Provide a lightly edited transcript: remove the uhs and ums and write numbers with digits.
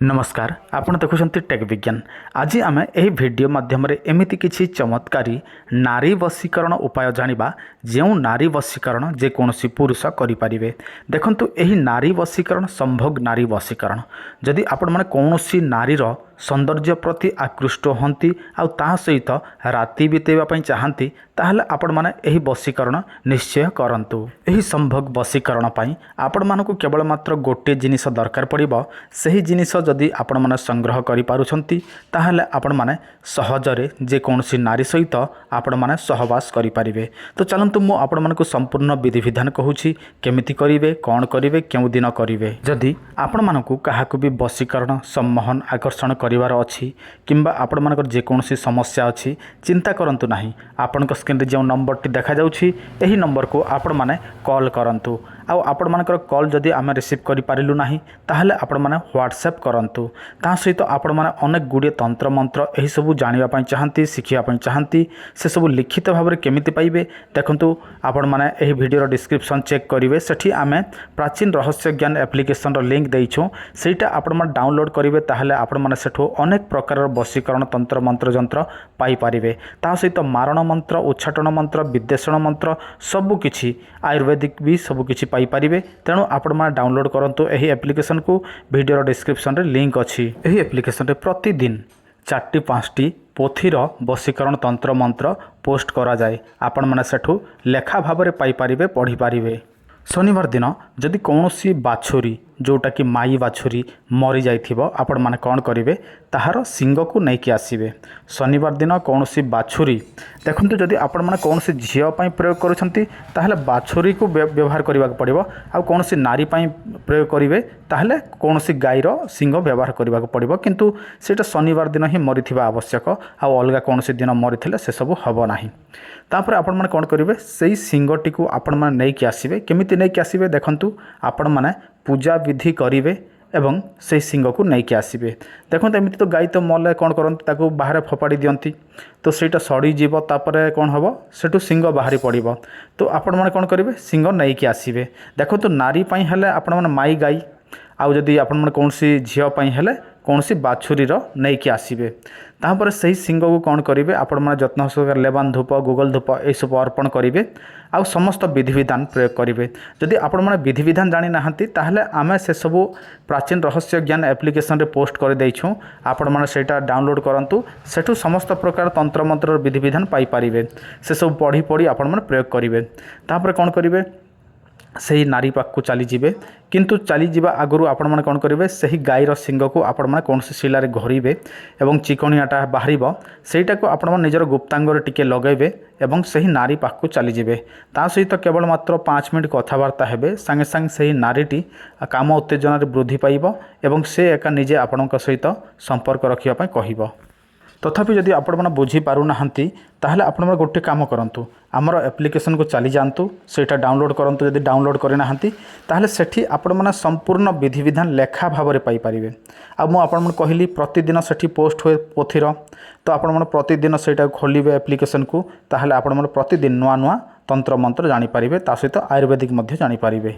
नमस्कार आपण देखुं टेक विज्ञान। आज आम यह वीडियो माध्यम एमती किसी चमत्कारी नारी वशीकरण उपाय जानिबा जो नारी वशीकरण जेकोसी पुरुष करें। देखंतु यही नारी वशीकरण संभोग नारी वशीकरण जदि आपण माने कौनसी नारीर सौंदर्य प्रति आकृष्ट हंती आ सहित राति बितेबा चाहती ताहले आपण माने यही वशीकरण निश्चय करंतु। यही संभोग वशीकरण पाई आपण मानकु केवल मात्र गोटे जिनिस दरकार पड़िबो। सही जिनिस जदि आपण माने संग्रह करि पारुछंती ताहले आपण माने सहजरे जे कोनसी नारी सहित आपण माने सहवास करि परिबे। तो चलंतु मु आपण मानकु संपूर्ण विधि विधान कहूछि केमिति करिवे कोन करिवे केउ दिन करिवे। जदि आपण मानकु काहाकु भी वशीकरण सम्मोहन आकर्षण करिवार अछि किंबा आपण मानकर जे कोनसी समस्या अछि चिंता करंतु नाही। आपनक स्क्रीन रे जो नंबर टी देखा जाउछि एही नंबर को आपण माने कॉल करंतु। आपण मानकर कॉल जदि आमे रिसीव करि पारिलु नाही ताहले आपण माने व्हाट्सएप करंतु। ता सहित आपण माने अनेक गुडे तंत्र मंत्र एही सब जानिबा पई चाहंती शिखिया पई चाहंती से सब लिखित भाव में केमिति पाइबे देखंतु। आपण माने एही वीडियो डिस्क्रिप्शन चेक करिवे सेठी आमे प्राचीन रहस्य ज्ञान एप्लिकेशन रो लिंक देइछु सेटा आपण माने डाउनलोड करिवे ताहले आपण माने सेठो अनेक प्रकार वशीकरण तंत्र मंत्र जंत्र पाई पारिबे। ता सहित मारण मंत्र उच्चाटन मंत्र विद्वेषण मंत्र सबुकिछि आयुर्वेदिक भी सबुकिछि पाई पारिबे। तेणु आपण माने डाउनलोड करंतु एही एप्लिकेशन को वीडियो डिस्क्रिप्शन रे लिंक अछि। एही एप्लिकेशन रे प्रतिदिन 4-5 पोथीर वशीकरण तंत्र मंत्र पोस्ट करा जाए। आपण माने सेठु लेखा भाव में पाई पारिबे पढ़ी पारिबे। शनिवार दिन जदि कौनसी बाछुरी जोटा कि माई बाछुरी मरी जाइथिबो आपण माने कौन करिवे ताहार सिंग को नहीं आसिबे। शनिवार दिन कौनसी बाछुरी देखंतु जदि आपण माने कौनसी झियो पई प्रयोग करूछंती ताहले बाछुरी को व्यवहार करबा पड़िबो। आ कौनसी नारी पई प्रयोग करिवे ताहले कौनसी गाईर सिंग व्यवहार करबा पड़िबो। किंतु सेटा शनिवार दिन ही मरिथिबा आवश्यक। आ अलगा कौनसी दिन मरिथिले से सब हबो नाही। तापर आपण माने कौन करिवे सेही सिंगटी को आपण माने नहीं कि आसिबे। केमिति नहीं कि आसिबे देखंतु आपण माने पूजा विधि करिवे एवं से सिंग को नहीं कि आसिबे। देखो एमती तो गाई तो मले कौन करते ताको बाहर फोपाड़ी दियंती तो सेटा सड़ी जीव तापर कौन हम सेठू सिंग बाहरी पड़ो। तो आपण माने कौन करिवे सिंग नहीं कि आसिबे। देखो तो नारी पई हेले आपण माने माई गाई आउ जदि आपण माने कौनसी झियो पई हेले कौनसी बाछुरीर नहीं कि आसिबे। तापर सही सिंग को कौन करिवे आपण माने जत्न सहकार लेबान धूप गूगल धूप ए सब अर्पण करिवे आउ समस्त विधि विधान प्रयोग करिवे। जदि आपण माने विधि विधान जानि नाहंती ताहले आमे से सब प्राचीन रहस्य ज्ञान एप्लिकेशन रे पोस्ट कर दैछु। आपण माने सेटा डाउनलोड करंतु सेठु समस्त प्रकार तंत्र मंत्र विधि विधान पाई पारिबे। से सब पढ़ी पढ़ी आपण माने प्रयोग करिवे। तापर कौन करिवे सही नारी पाक को चली जिवे। किंतु चली जिबा आगु आपण माने कौन करिवे सही गाईर सिंग को आपण माने कौन से शिला रे घोरीबे एवं चिकणियाटा बाहरिबो सेटा को आपण माने निजर गुप्तांग रे टिके लगेबे एवं सही नारी पाक को चली जिवे। ता सहित केवल मात्र 5 मिनिट कथबार्ता हेबे संगे संगे सही नारीटी काम उत्तेजना रे वृद्धि पाइबो एवं से एका निजे आपणक सहित संपर्क रखिया पय कहिबो। तथापि जदि आपण माने बुझी पारु नाहंती ताहले आपण माने गोटे काम करंतु आमर एप्लिकेशन को चली जांतु सेटा डाउनलोड करंतु। जदि डाउनलोड करे नाहंती ताहले सेठी आपण माने संपूर्ण विधि विधान लेखा भाव में पाई पारिबे। आ मु आपण माने कहली प्रतिदिन सेठी पोस्ट होए पोथीर तो आपण माने प्रतिदिन सेटा खोलिबे एप्लिकेशन को ताहले आपण माने प्रतिदिन नुआ नुआ तंत्र मंत्र जानि पारिबे ता सहित आयुर्वेदिक मध्य जानि पारिबे।